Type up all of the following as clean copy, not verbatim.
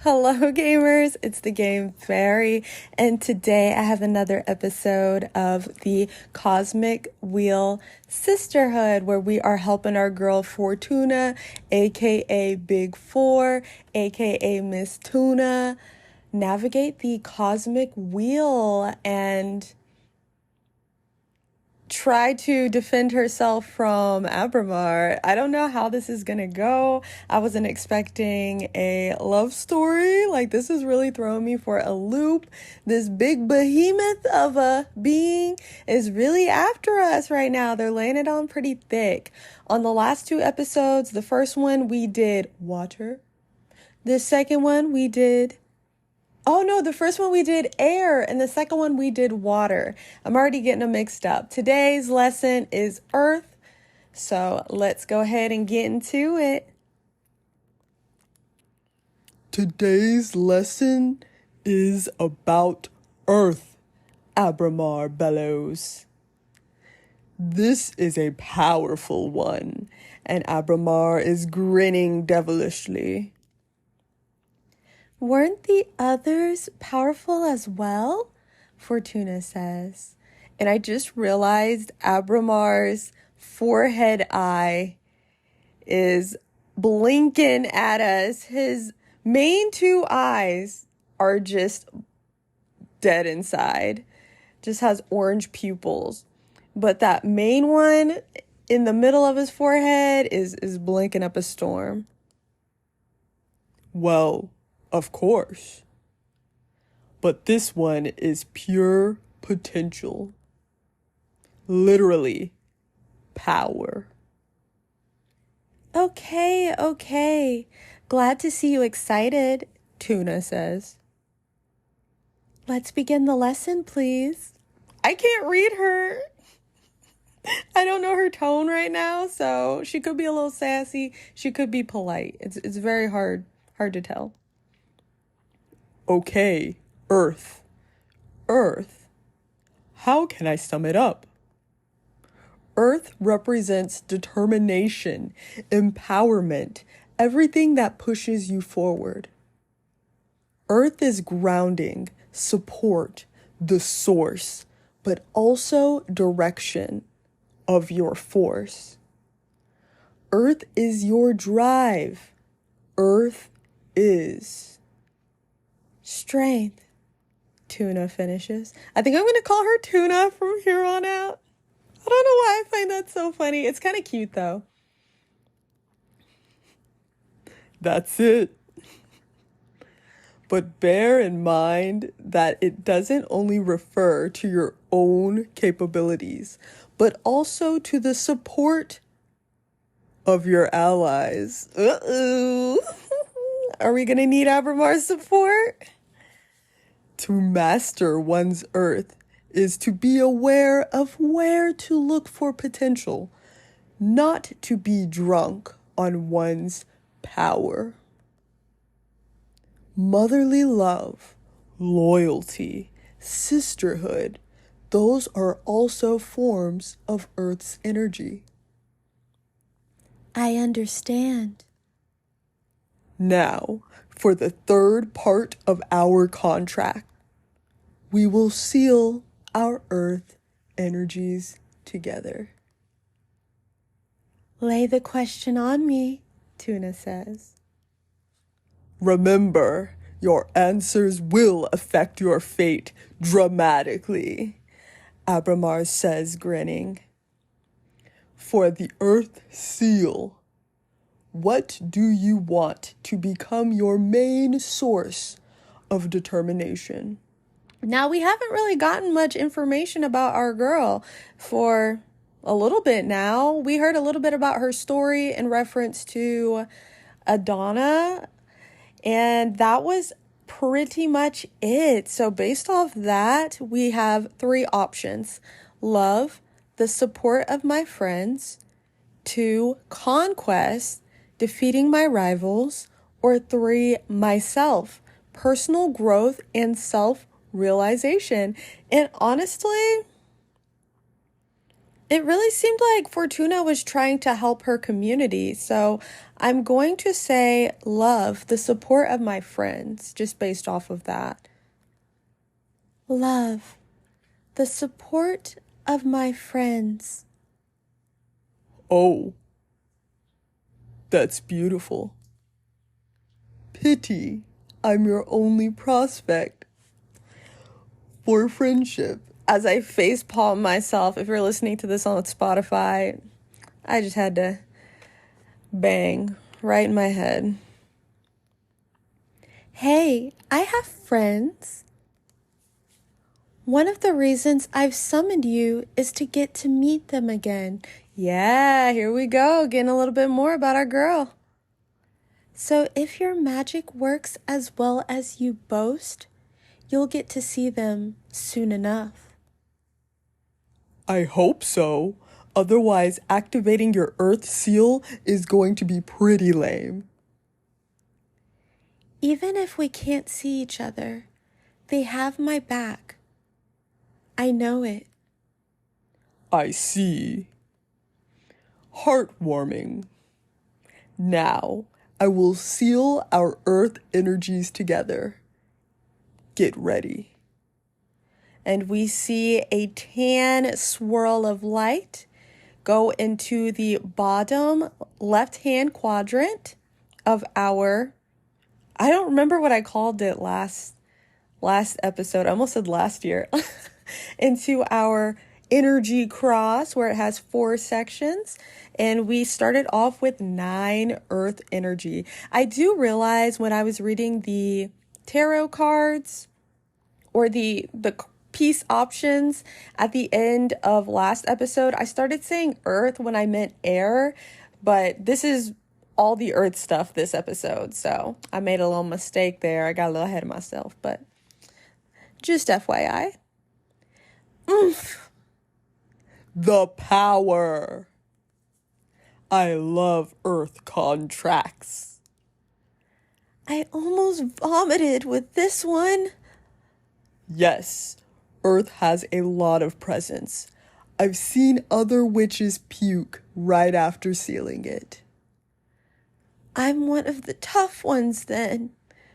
Hello, gamers. It's the game Faerie, and today I have another episode of the Cosmic Wheel Sisterhood, where we are helping our girl Fortuna, aka Big Four, aka Miss Tuna, navigate the Cosmic Wheel and try to defend herself from Abramar. I don't know how this is gonna go. I wasn't expecting a love story. This is really throwing me for a loop. This big behemoth of a being is really after us right now. They're laying it on pretty thick. On the last two episodes, the first one we did water. The second one we did the first one we did air, and the second one we did water. I'm already getting them mixed up. Today's lesson is earth, so let's go ahead and get into it. Today's lesson is about earth, Abramar bellows. This is a powerful one, and Abramar is grinning devilishly. Weren't the others powerful as well? Fortuna says. And I just realized Abramar's forehead eye is blinking at us. His main two eyes are just dead inside. Just has orange pupils. But that main one in the middle of his forehead is blinking up a storm. Well, of course. But this one is pure potential. Literally, power. Okay. Glad to see you excited, Tuna says. Let's begin the lesson, please. I can't read her. I don't know her tone right now, so she could be a little sassy. She could be polite. It's very hard to tell. Okay, earth. Earth. How can I sum it up? Earth represents determination, empowerment, everything that pushes you forward. Earth is grounding, support, the source, but also direction of your force. Earth is your drive. Earth is strength, Tuna finishes. I think I'm going to call her Tuna from here on out. I don't know why I find that so funny. It's kind of cute, though. That's it. But bear in mind that it doesn't only refer to your own capabilities, but also to the support of your allies. Uh-oh. Are we going to need Abramar's support? To master one's earth is to be aware of where to look for potential, not to be drunk on one's power. Motherly love, loyalty, sisterhood, those are also forms of Earth's energy. I understand. Now, for the third part of our contract, we will seal our earth energies together. Lay the question on me, Tuna says. Remember, your answers will affect your fate dramatically, Abramar says, grinning. For the earth seal, what do you want to become your main source of determination? Now, we haven't really gotten much information about our girl for a little bit now. We heard a little bit about her story in reference to Adana, and that was pretty much it. So based off that, we have three options. Love, the support of my friends. 2, conquest, defeating my rivals. Or 3, myself, personal growth and self-realization. And honestly, It really seemed like Fortuna was trying to help her community. So I'm going to say love, the support of my friends, just based off of that. Love, the support of my friends. Oh, that's beautiful. Pity, I'm your only prospect for friendship. As I facepalm myself, if you're listening to this on Spotify, I just had to bang right in my head. Hey, I have friends. One of the reasons I've summoned you is to get to meet them again. Yeah, here we go, getting a little bit more about our girl. So if your magic works as well as you boast, you'll get to see them soon enough. I hope so. Otherwise, activating your Earth seal is going to be pretty lame. Even if we can't see each other, they have my back. I know it. I see. Heartwarming. Now, I will seal our Earth energies together. Get ready. And we see a tan swirl of light go into the bottom left-hand quadrant of our, I don't remember what I called it last episode. I almost said last year. Into our energy cross where it has 4 sections. And we started off with 9 earth energy. I do realize when I was reading the tarot cards or the piece options at the end of last episode, I started saying earth when I meant air, but this is all the earth stuff this episode. So I made a little mistake there. I got a little ahead of myself, but just FYI. Oomph. The power. I love Earth contracts. I almost vomited with this one. Yes, Earth has a lot of presence. I've seen other witches puke right after sealing it. I'm one of the tough ones then,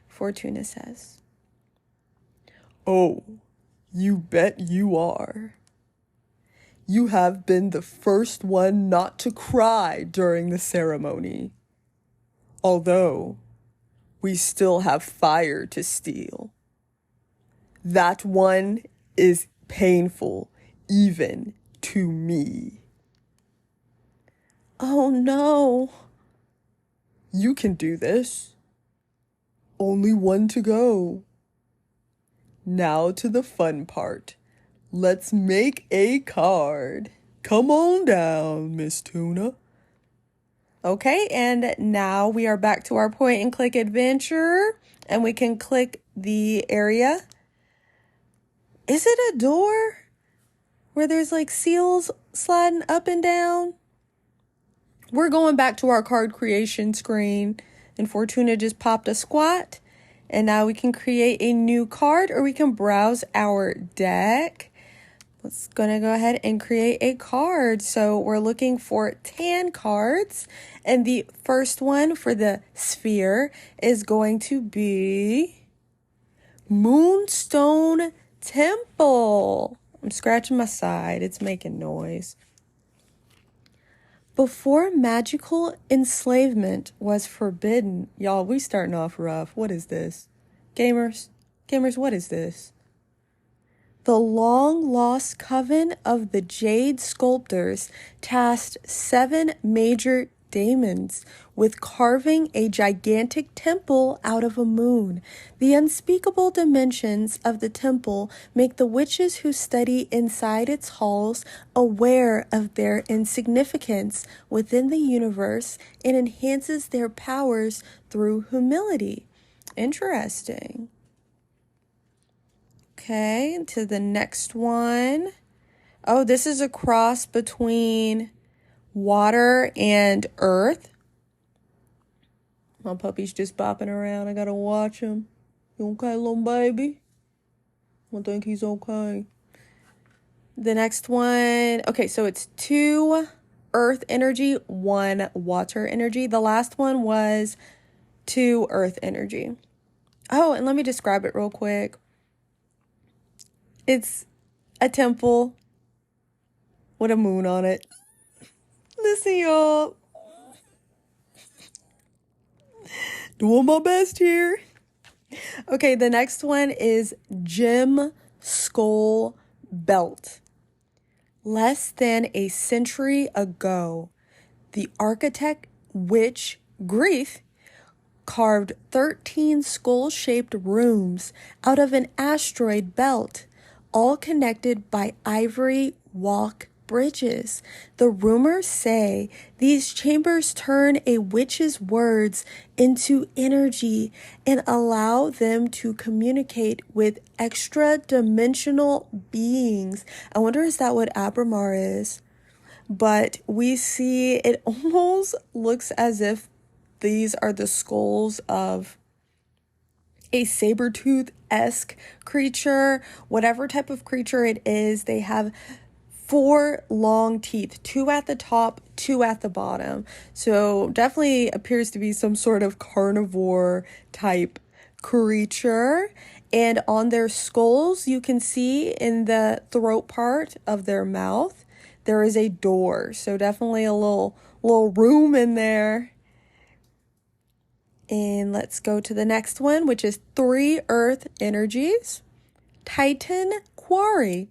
Fortuna says. Oh, you bet you are. You have been the first one not to cry during the ceremony. Although, we still have fire to steal. That one is painful, even to me. Oh no. You can do this. Only one to go. Now to the fun part. Let's make a card. Come on down, Miss Tuna. Okay, and now we are back to our point and click adventure, and we can click the area. Is it a door where there's like seals sliding up and down? We're going back to our card creation screen, and Fortuna just popped a squat, and now we can create a new card, or we can browse our deck. Let's gonna go ahead and create a card. So we're looking for tan cards, and the first one for the sphere is going to be Moonstone Temple. I'm scratching my side. It's making noise. Before magical enslavement was forbidden. Y'all, we starting off rough. What is this? Gamers, what is this? The long-lost coven of the Jade Sculptors tasked 7 major daemons with carving a gigantic temple out of a moon. The unspeakable dimensions of the temple make the witches who study inside its halls aware of their insignificance within the universe and enhances their powers through humility. Interesting. Okay, to the next one. Oh, this is a cross between water and earth. My puppy's just bopping around. I gotta watch him. You okay, little baby? I think he's okay. The next one, okay, so it's 2 earth energy, 1 water energy. The last one was 2 earth energy. Oh, and let me describe it real quick. It's a temple with a moon on it. Listen, y'all. Doing my best here. Okay, the next one is Gem Skull Belt. Less than a century ago, the architect witch Grief carved 13 skull-shaped rooms out of an asteroid belt, all connected by ivory walk bridges. The rumors say these chambers turn a witch's words into energy and allow them to communicate with extra-dimensional beings. I wonder, is that what Abramar is? But we see it almost looks as if these are the skulls of a saber-tooth-esque creature. Whatever type of creature it is, they have 4 long teeth, 2 at the top, 2 at the bottom. So definitely appears to be some sort of carnivore type creature. And on their skulls, you can see in the throat part of their mouth, there is a door. So definitely a little room in there. And let's go to the next one, which is 3 earth energies. Titan Quarry.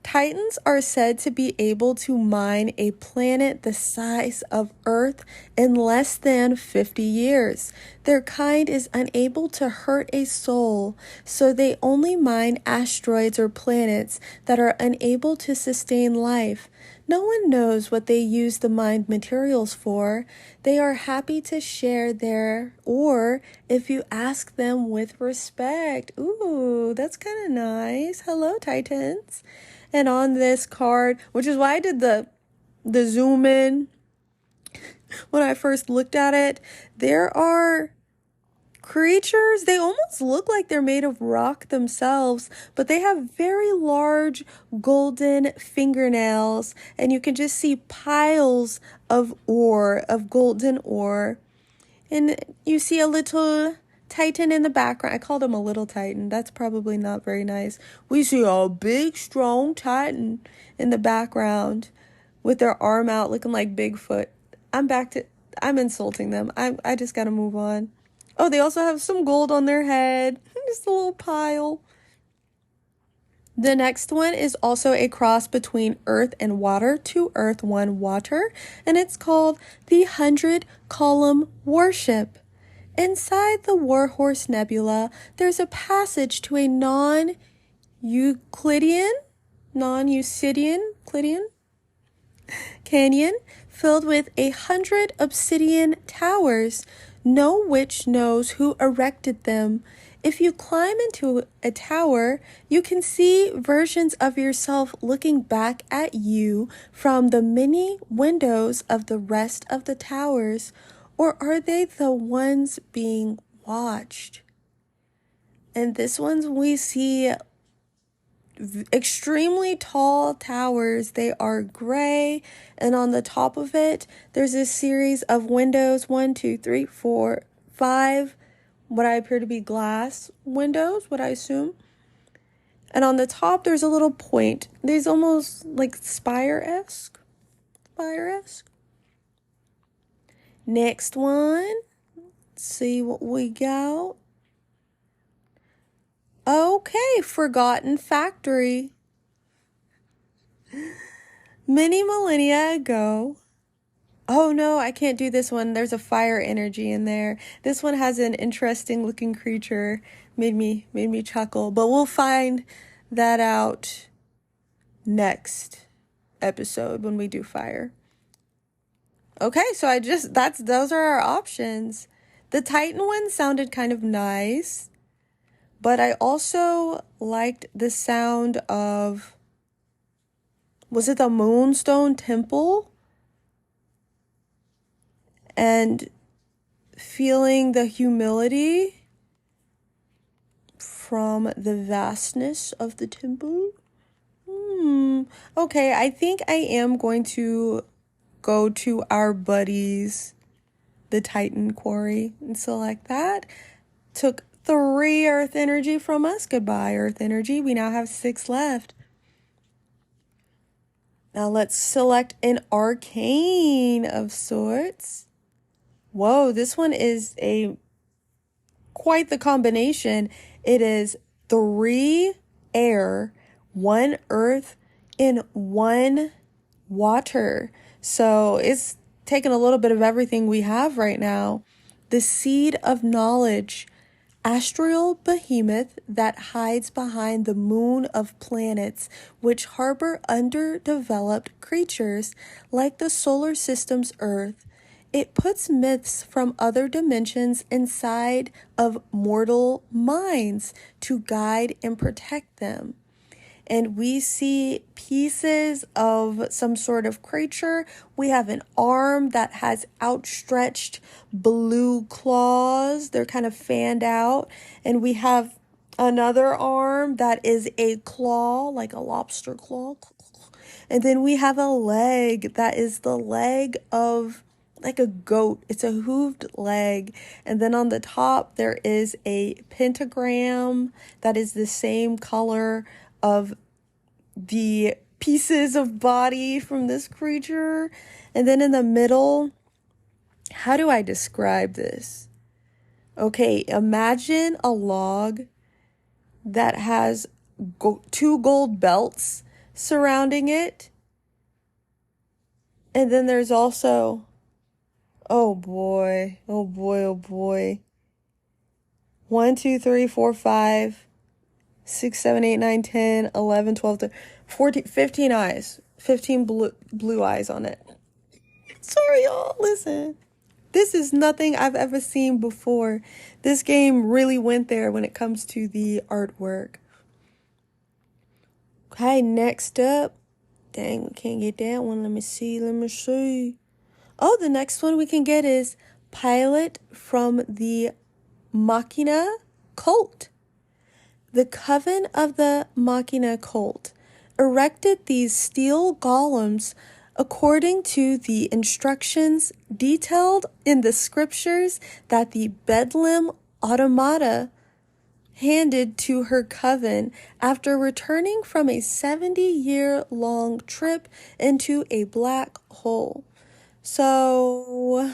Titans are said to be able to mine a planet the size of Earth in less than 50 years. Their kind is unable to hurt a soul, so they only mine asteroids or planets that are unable to sustain life. No one knows what they use the mined materials for. They are happy to share their, or if you ask them with respect. Ooh, that's kind of nice. Hello, Titans. And on this card, which is why I did the zoom in when I first looked at it, there are creatures. They almost look like they're made of rock themselves, but they have very large golden fingernails, and you can just see piles of ore, of golden ore. And you see a little Titan in the background. I called him a little Titan. That's probably not very nice. We see a big, strong Titan in the background with their arm out looking like Bigfoot. I'm insulting them. I just gotta move on. Oh, they also have some gold on their head. Just a little pile. The next one is also a cross between earth and water, 2 earth, 1 water, and it's called the 100-column Warship. Inside the Warhorse Nebula, there's a passage to a non-Euclidean canyon filled with 100 obsidian towers. No witch knows who erected them. If you climb into a tower, you can see versions of yourself looking back at you from the many windows of the rest of the towers. Or are they the ones being watched? And this one's we see extremely tall towers. They are gray, and on the top of it, there's a series of windows, 1, 2, 3, 4, 5, what I appear to be glass windows, what I assume. And on the top, there's a little point. There's almost like spire-esque. Next one. Let's see what we got. Okay, Forgotten Factory. Many millennia ago. Oh no, I can't do this one. There's a fire energy in there. This one has an interesting looking creature. Made me chuckle. But we'll find that out next episode when we do fire. Okay, so those are our options. The Titan one sounded kind of nice, but I also liked the sound of, was it the Moonstone Temple? And feeling the humility from the vastness of the temple. Okay, I think I am going to go to our buddies, the Titan Quarry, and select that. Took 3 Earth Energy from us. Goodbye, Earth Energy. We now have 6 left. Now let's select an arcane of sorts. Whoa, this one is quite the combination. It is 3 air, 1 earth, and 1 water. So it's taking a little bit of everything we have right now. The seed of knowledge, astral behemoth that hides behind the moon of planets, which harbor underdeveloped creatures like the solar system's Earth. It puts myths from other dimensions inside of mortal minds to guide and protect them. And we see pieces of some sort of creature. We have an arm that has outstretched blue claws. They're kind of fanned out. And we have another arm that is a claw, like a lobster claw. And then we have a leg that is the leg of like a goat. It's a hooved leg. And then on the top, there is a pentagram that is the same color of the pieces of body from this creature. And then in the middle, how do I describe this? Okay, imagine a log that has 2 gold belts surrounding it. And then there's also, oh boy, 1, 2, 3, 4, 5, 6, 7, 8, 9, 10, 11, 12, 13, 14, 15 eyes. 15 blue eyes on it. Sorry, y'all. Listen. This is nothing I've ever seen before. This game really went there when it comes to the artwork. Okay, next up. Dang, we can't get that one. Let me see. Oh, the next one we can get is Pilot from the Machina Cult. The Coven of the Machina Cult erected these steel golems according to the instructions detailed in the scriptures that the Bedlam Automata handed to her coven after returning from a 70-year-long trip into a black hole. So,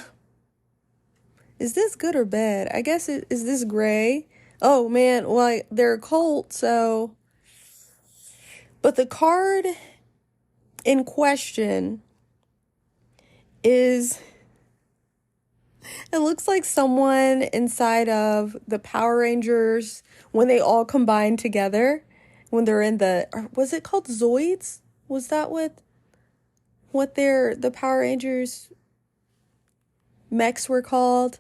is this good or bad? I guess is this gray? Oh man, well, they're a cult, so. But the card in question is, it looks like someone inside of the Power Rangers when they all combine together, when they're in was it called Zoids? Was that what the Power Rangers mechs were called?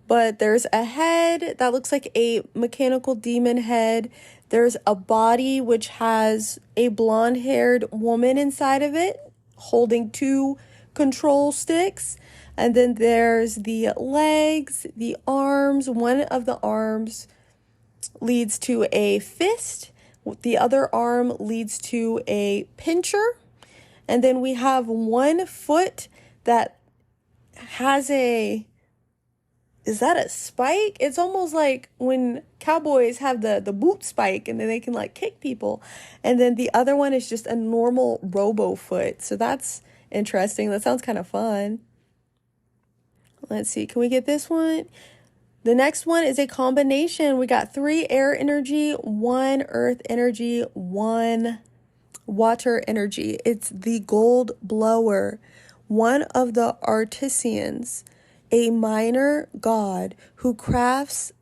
But there's a head that looks like a mechanical demon head. There's a body which has a blonde-haired woman inside of it holding 2 control sticks. And then there's the legs, the arms. One of the arms leads to a fist. The other arm leads to a pincher. And then we have 1 foot that has is that a spike? It's almost like when cowboys have the boot spike and then they can like kick people. And then the other one is just a normal robo foot. So that's interesting. That sounds kind of fun. Let's see. Can we get this one? The next one is a combination. We got 3 air energy, 1 earth energy, 1 water energy. It's the gold blower, one of the artisans, a minor god who crafts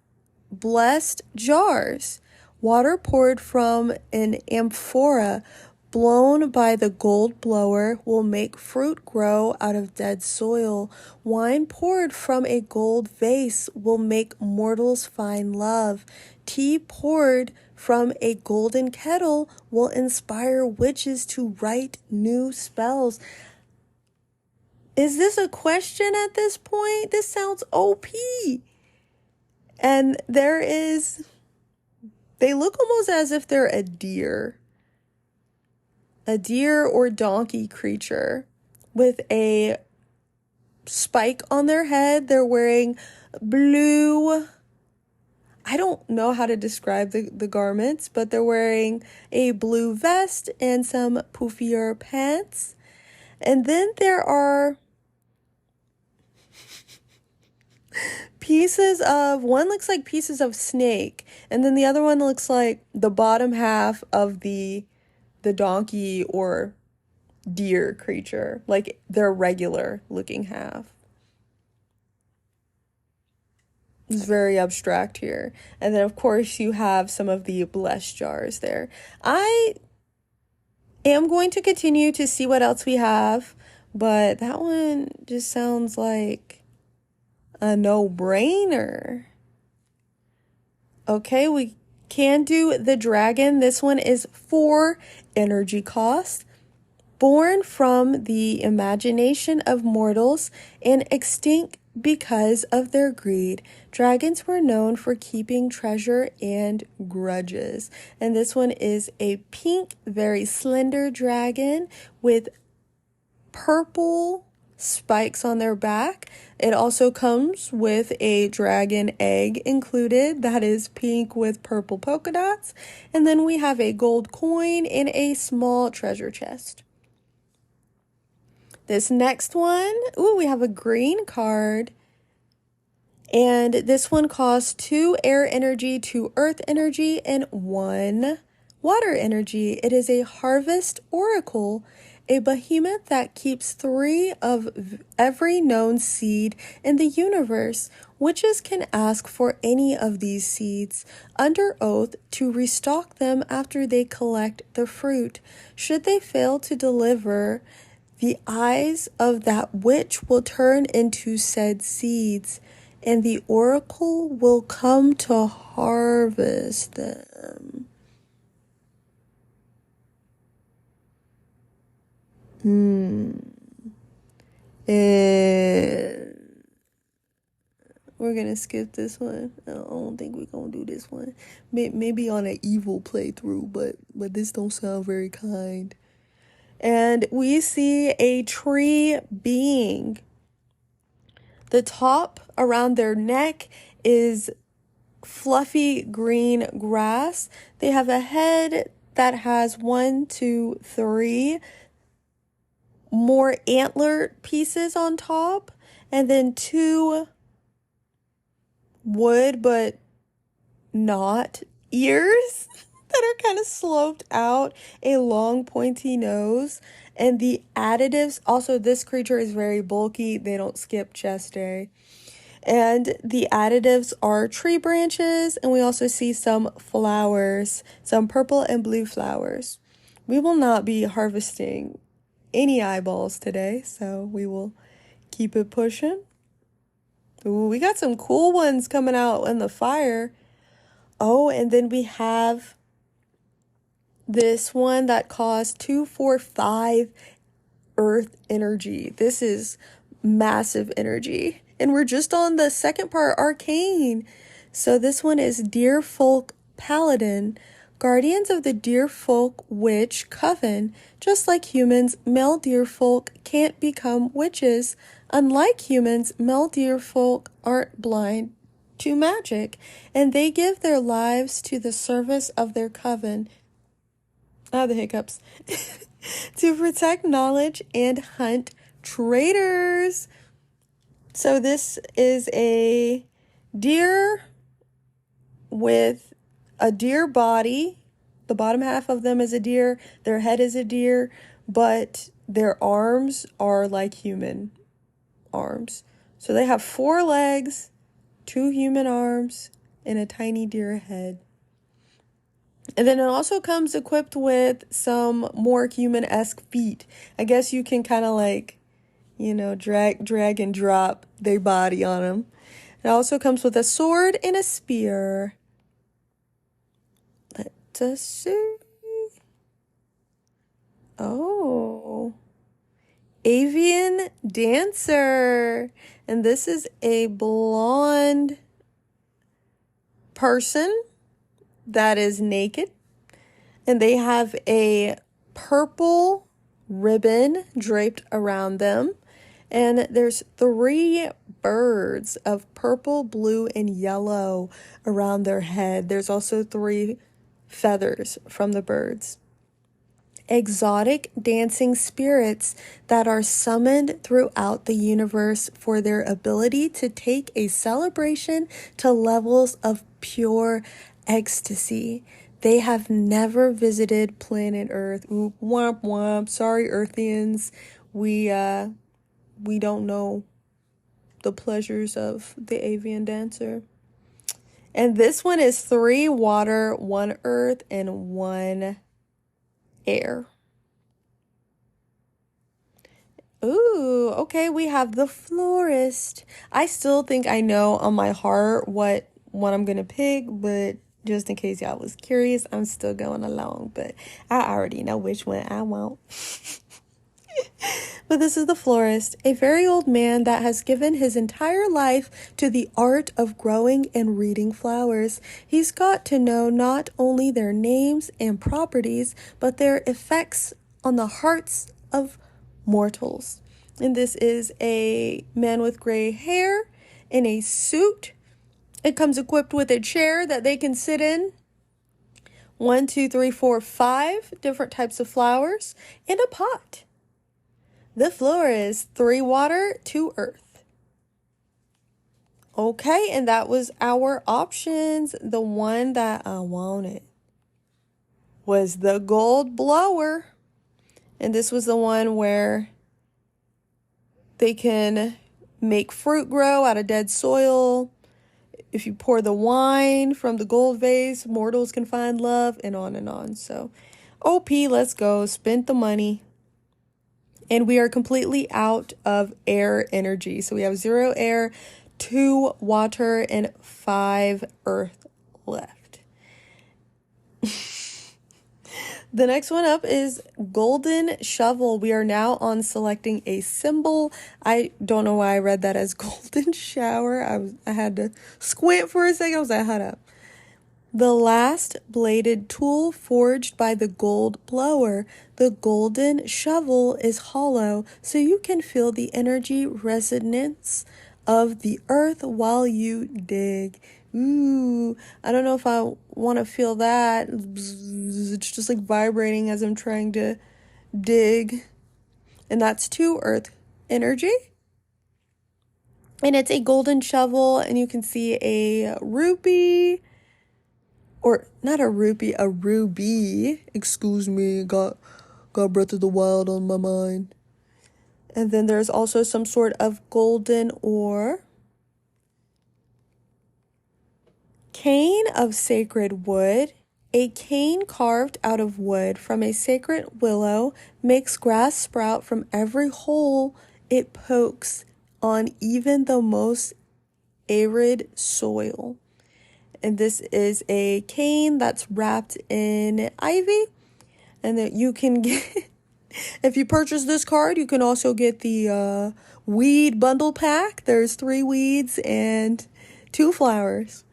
blessed jars. Water poured from an amphora blown by the gold blower will make fruit grow out of dead soil. Wine poured from a gold vase will make mortals find love. Tea poured from a golden kettle will inspire witches to write new spells. Is this a question at this point? This sounds OP. And there is They look almost as if they're a deer or donkey creature with a spike on their head. They're wearing blue. I don't know how to describe the garments, but they're wearing a blue vest and some poofier pants. And then there are one looks like pieces of snake, and then the other one looks like the bottom half of the donkey or deer creature, like their regular looking half. It's very abstract here. And then of course you have some of the blessed jars there. I am going to continue to see what else we have, but that one just sounds like a no-brainer. Okay, we can do the dragon. This one is 4 energy cost. Born from the imagination of mortals and extinct because of their greed, dragons were known for keeping treasure and grudges. And this one is a pink, very slender dragon with purple spikes on their back. It also comes with a dragon egg included that is pink with purple polka dots. And then we have a gold coin and a small treasure chest. This next one, we have a green card. And this one costs 2 air energy, 2 earth energy, and 1 water energy. It is a harvest oracle, a behemoth that keeps 3 of every known seed in the universe. Witches can ask for any of these seeds under oath to restock them after they collect the fruit. Should they fail to deliver, the eyes of that witch will turn into said seeds, and the oracle will come to harvest them. And we're gonna skip this one. I don't think we're gonna do this one. Maybe on an evil playthrough, but this don't sound very kind. And we see a tree being. The top around their neck is fluffy green grass. They have a head that has 1, 2, 3 more antler pieces on top, and then 2 wood but not ears that are kind of sloped out, a long pointy nose. And the additives, also this creature is very bulky. They don't skip chest day. And the additives are tree branches, and we also see some flowers, some purple and blue flowers. We will not be harvesting any eyeballs today, so we will keep it pushing. Ooh, we got some cool ones coming out in the fire. Oh, and then we have this one that costs 2, 4, 5 earth energy. This is massive energy. And we're just on the second part, arcane. So this one is Deer Folk Paladin. Guardians of the Deer Folk Witch Coven. Just like humans, male deer folk can't become witches. Unlike humans, male deer folk aren't blind to magic, and they give their lives to the service of their coven. The hiccups. To protect knowledge and hunt traitors. So this is a deer with a deer body. The bottom half of them is a deer. Their head is a deer, but their arms are like human arms. So they have 4 legs, 2 human arms, and a tiny deer head. And then it also comes equipped with some more human-esque feet. I guess you can kind of like, drag and drop their body on them. It also comes with a sword and a spear. Let us see. Oh. Avian Dancer. And this is a blonde person that is naked, and they have a purple ribbon draped around them. And there's 3 birds of purple, blue, and yellow around their head. There's also 3 feathers from the birds. Exotic dancing spirits that are summoned throughout the universe for their ability to take a celebration to levels of pure ecstasy. They have never visited planet Earth. Oop, womp womp. Sorry, Earthians. We don't know the pleasures of the avian dancer. And this one is 3 water, 1 earth, and 1 air. Ooh, okay, we have the florist. I still think I know on my heart what one I'm gonna pick, but just in case y'all was curious, I'm still going along, but I already know which one I want. But this is the florist, a very old man that has given his entire life to the art of growing and reading flowers. He's got to know not only their names and properties, but their effects on the hearts of mortals. And this is a man with gray hair in a suit. It comes equipped with a chair that they can sit in. 1, 2, 3, 4, 5 different types of flowers and a pot. The florist, 3 water, 2 earth. Okay, and that was our options. The one that I wanted was the gold blower. And this was the one where they can make fruit grow out of dead soil. If you pour the wine from the gold vase, mortals can find love, and on and on. So, OP, let's go. Spent the money. And we are completely out of air energy. So we have 0 air, 2 water, and 5 earth left. The next one up is golden shovel. We are now on selecting a symbol. I don't know why I read that as golden shower. I had to squint for a second. I was like, hold up. The last bladed tool forged by the gold blower. The golden shovel is hollow, so you can feel the energy resonance of the earth while you dig. Ooh, I don't know if I want to feel that. It's just like vibrating as I'm trying to dig. And that's 2 earth energy. And it's a golden shovel, and you can see a rupee. Or not a rupee, a ruby. Excuse me, got Breath of the Wild on my mind. And then there's also some sort of golden ore. Cane of sacred wood. A cane carved out of wood from a sacred willow makes grass sprout from every hole it pokes on even the most arid soil. And this is a cane that's wrapped in ivy. And that you can get, if you purchase this card, you can also get the weed bundle pack. There's 3 weeds and 2 flowers.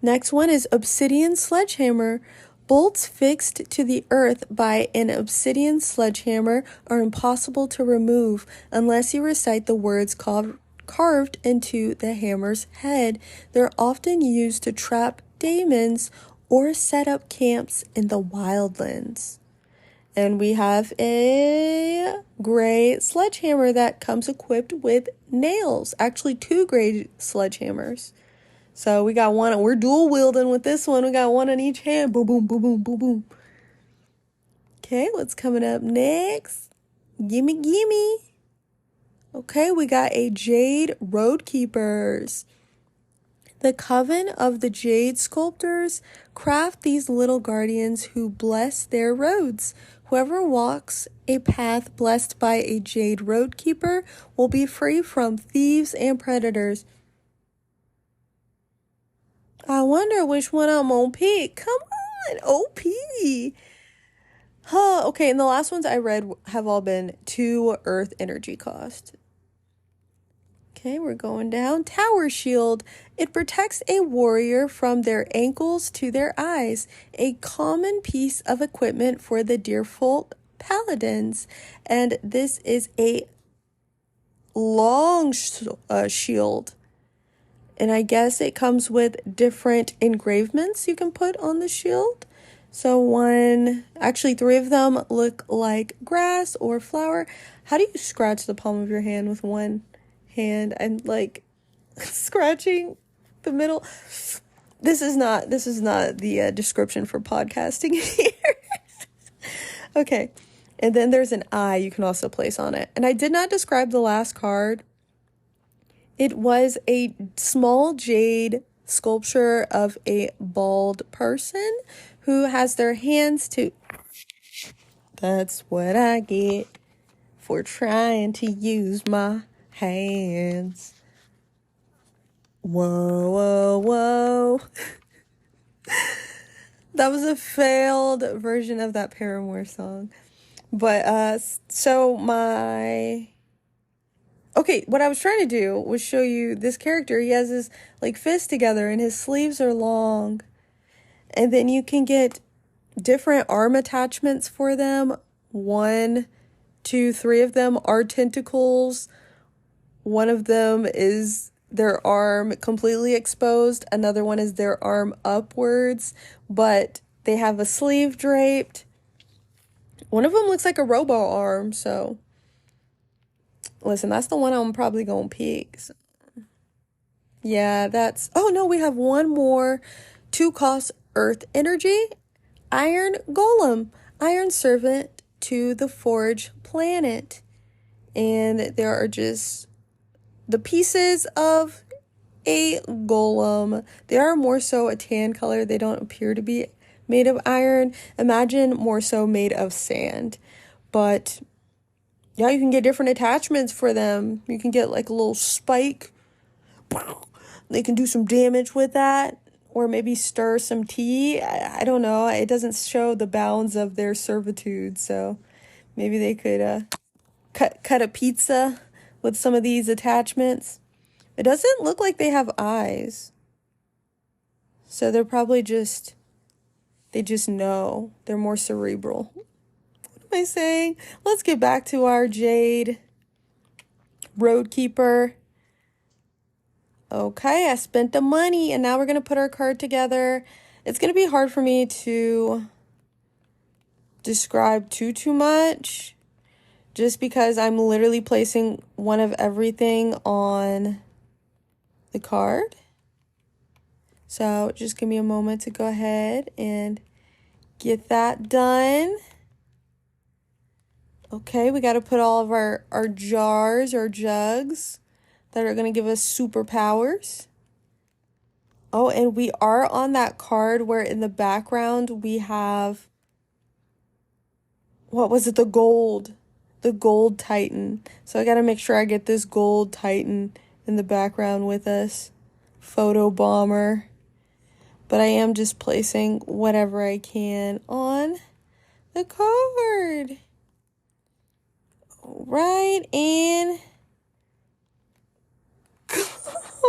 Next one is obsidian sledgehammer. Bolts fixed to the earth by an obsidian sledgehammer are impossible to remove unless you recite the words carved into the hammer's head. They're often used to trap demons or set up camps in the wildlands. And we have a gray sledgehammer that comes equipped with nails. Actually, 2 gray sledgehammers. So we got one, we're dual wielding with this one. We got one on each hand. Boom, boom, boom, boom, boom, boom. Okay, what's coming up next? Gimme, gimme. Okay, we got a Jade Roadkeepers. The coven of the Jade Sculptors craft these little guardians who bless their roads. Whoever walks a path blessed by a Jade Roadkeeper will be free from thieves and predators. I wonder which one I'm gonna pick. Come on, OP. Okay, and the last ones I read have all been 2 earth energy cost. Okay, we're going down. Tower shield. It protects a warrior from their ankles to their eyes. A common piece of equipment for the Deerfolk paladins. And this is a long shield. And I guess it comes with different engravements you can put on the shield. So actually 3 of them look like grass or flower. How do you scratch the palm of your hand with one hand? I'm like scratching the middle. This is not the description for podcasting here. Okay. And then there's an eye you can also place on it. And I did not describe the last card. It was a small jade sculpture of a bald person who has their hands to... That's what I get for trying to use my hands. Whoa, whoa, whoa. That was a failed version of that Paramore song. But, okay, what I was trying to do was show you this character. He has his, fists together, and his sleeves are long. And then you can get different arm attachments for them. 1, 2, 3 of them are tentacles. One of them is their arm completely exposed. Another one is their arm upwards, but they have a sleeve draped. One of them looks like a robo arm, so... Listen, that's the one I'm probably gonna pick. So. Yeah, that's... Oh, no, we have one more. 2 cost earth energy. Iron Golem. Iron Servant to the Forge planet. And there are just the pieces of a golem. They are more so a tan color. They don't appear to be made of iron. Imagine more so made of sand. But... yeah, you can get different attachments for them. You can get a little spike. They can do some damage with that. Or maybe stir some tea. I don't know. It doesn't show the bounds of their servitude. So maybe they could cut a pizza with some of these attachments. It doesn't look like they have eyes. So they're probably they just know. They're more cerebral. What am I saying? Let's get back to our Jade Roadkeeper. Okay, I spent the money, and now we're going to put our card together. It's going to be hard for me to describe too much, just because I'm literally placing one of everything on the card. So just give me a moment to go ahead and get that done. Okay, we got to put all of our jars or jugs that are going to give us superpowers. Oh, and we are on that card where in the background we have, what was it, the gold Titan. So I got to make sure I get this gold Titan in the background with us. Photo bomber. But I am just placing whatever I can on the card. All right, and...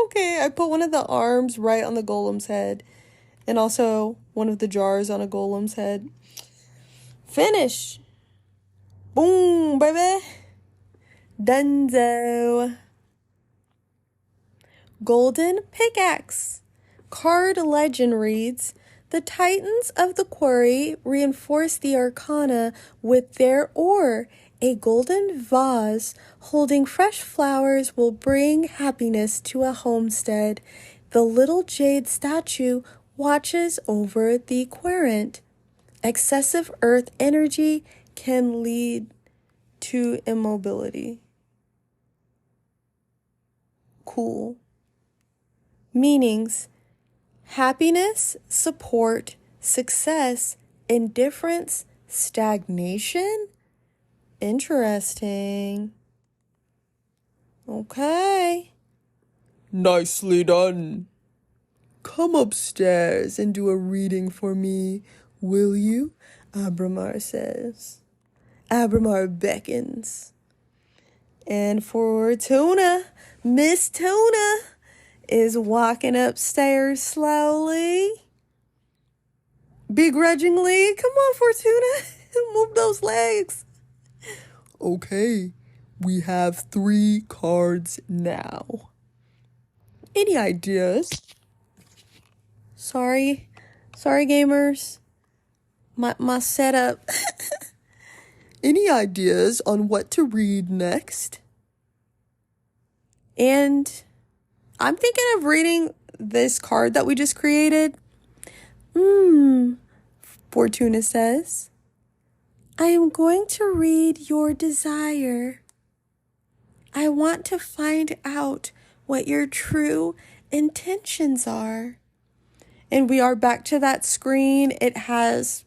okay, I put one of the arms right on the golem's head. And also one of the jars on a golem's head. Finish. Boom, baby. Dunzo. Golden Pickaxe. Card legend reads, the Titans of the Quarry reinforce the Arcana with their ore. A golden vase holding fresh flowers will bring happiness to a homestead. The little jade statue watches over the querent. Excessive earth energy can lead to immobility. Cool. Meanings: happiness, support, success, indifference, stagnation. Interesting. Okay. Nicely done. Come upstairs and do a reading for me, will you? Abramar says. Abramar beckons. And Fortuna Miss Tuna is walking upstairs slowly, begrudgingly. Come on, Fortuna, move those legs. Okay, we have 3 cards now. Any ideas? Sorry, gamers. My setup. Any ideas on what to read next? And I'm thinking of reading this card that we just created. Fortuna says, I am going to read your desire. I want to find out what your true intentions are. And we are back to that screen. It has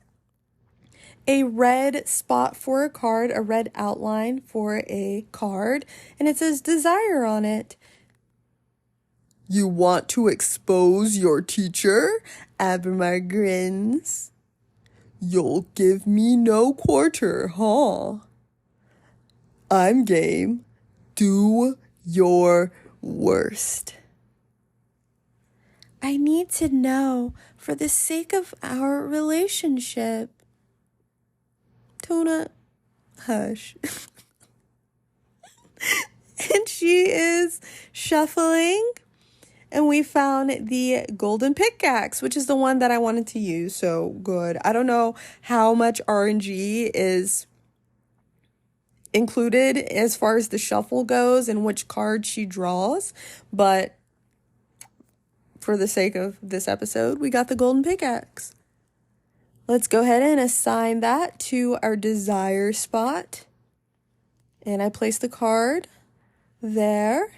a red spot for a card, a red outline for a card, and it says desire on it. You want to expose your teacher? Abramar grins. You'll give me no quarter, huh? I'm game. Do your worst. I need to know for the sake of our relationship. Tuna, hush. And she is shuffling. And we found the golden pickaxe, which is the one that I wanted to use. So good. I don't know how much RNG is included as far as the shuffle goes and which card she draws. But for the sake of this episode, we got the golden pickaxe. Let's go ahead and assign that to our desire spot. And I place the card there.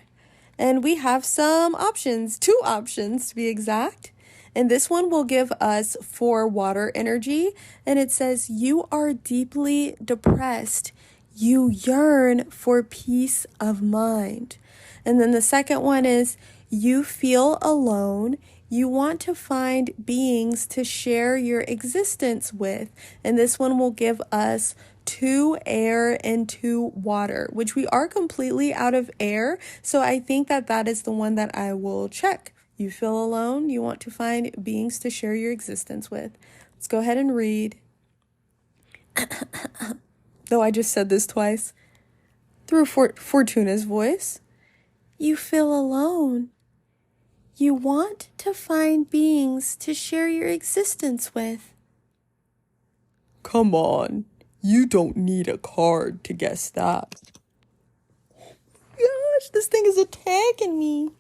And we have some options, 2 options to be exact. And this one will give us 4 water energy. And it says, you are deeply depressed. You yearn for peace of mind. And then the second one is, you feel alone. You want to find beings to share your existence with. And this one will give us 2 air and 2 water, which we are completely out of air. So I think that is the one that I will check. You feel alone. You want to find beings to share your existence with. Let's go ahead and read. Though I just said this twice. Through Fortuna's voice. You feel alone. You want to find beings to share your existence with. Come on, you don't need a card to guess that. Gosh, this thing is attacking me.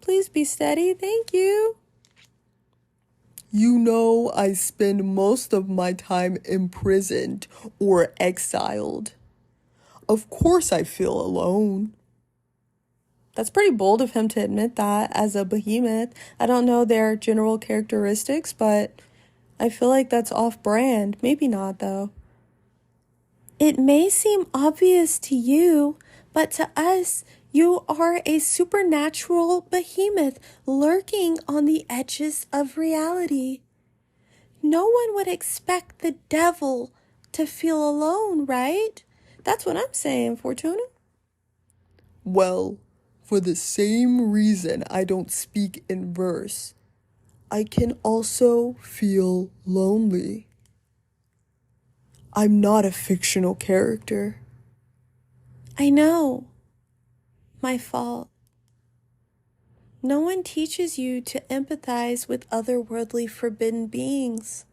Please be steady, thank you. You know I spend most of my time imprisoned or exiled. Of course I feel alone. That's pretty bold of him to admit that as a behemoth. I don't know their general characteristics, but I feel like that's off-brand. Maybe not, though. It may seem obvious to you, but to us, you are a supernatural behemoth lurking on the edges of reality. No one would expect the devil to feel alone, right? That's what I'm saying, Fortuna. Well, for the same reason I don't speak in verse, I can also feel lonely. I'm not a fictional character. I know. My fault. No one teaches you to empathize with otherworldly forbidden beings.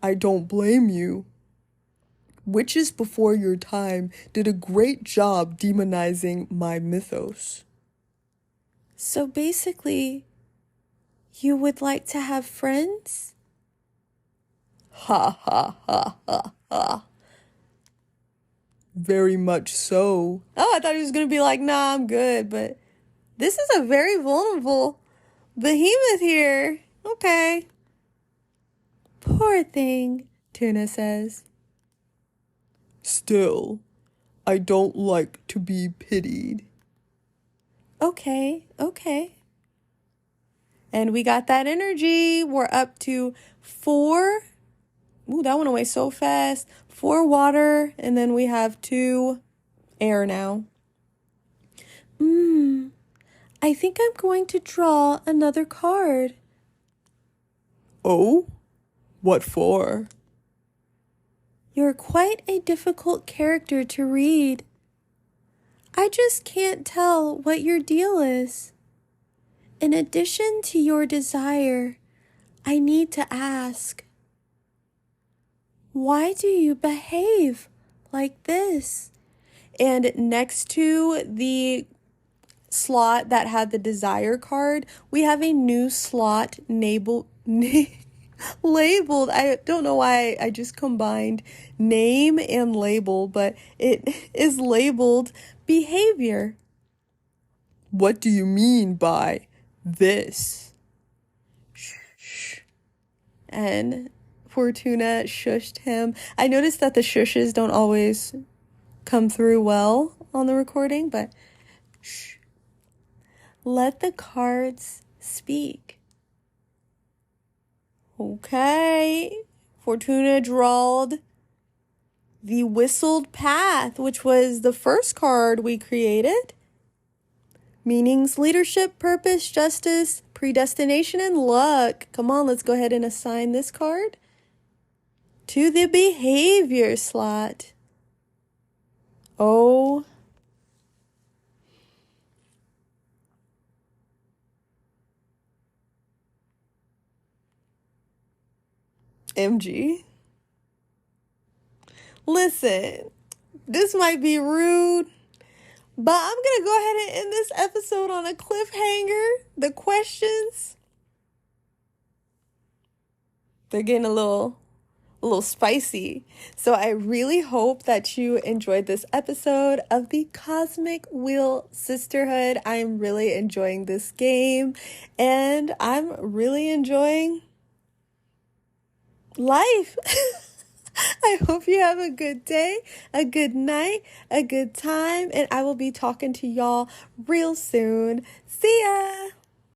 I don't blame you. Witches before your time did a great job demonizing my mythos. So basically, you would like to have friends? Ha ha ha ha ha. Very much so. Oh, I thought he was going to be like, nah, I'm good. But this is a very vulnerable behemoth here. Okay. Poor thing, Tuna says. Still, I don't like to be pitied. Okay. And we got that energy. We're up to 4. Ooh, that went away so fast. 4 water, and then we have 2 air now. I think I'm going to draw another card. Oh? What for? You're quite a difficult character to read. I just can't tell what your deal is. In addition to your desire, I need to ask, why do you behave like this? And next to the slot that had the desire card, we have a new slot labeled. I don't know why I just combined name and label, but it is labeled behavior. What do you mean by this? Shh. And Fortuna shushed him. I noticed that the shushes don't always come through well on the recording, but shh. Let the cards speak. Okay. Fortuna drawed the whistled path, which was the first card we created. Meanings, leadership, purpose, justice, predestination, and luck. Come on, let's go ahead and assign this card to the behavior slot. Oh. MG. Listen, this might be rude, but I'm going to go ahead and end this episode on a cliffhanger. The questions, they're getting a little spicy. So I really hope that you enjoyed this episode of the Cosmic Wheel Sisterhood. I'm really enjoying this game, and I'm really enjoying life. I hope you have a good day, a good night, a good time, and I will be talking to y'all real soon. See ya!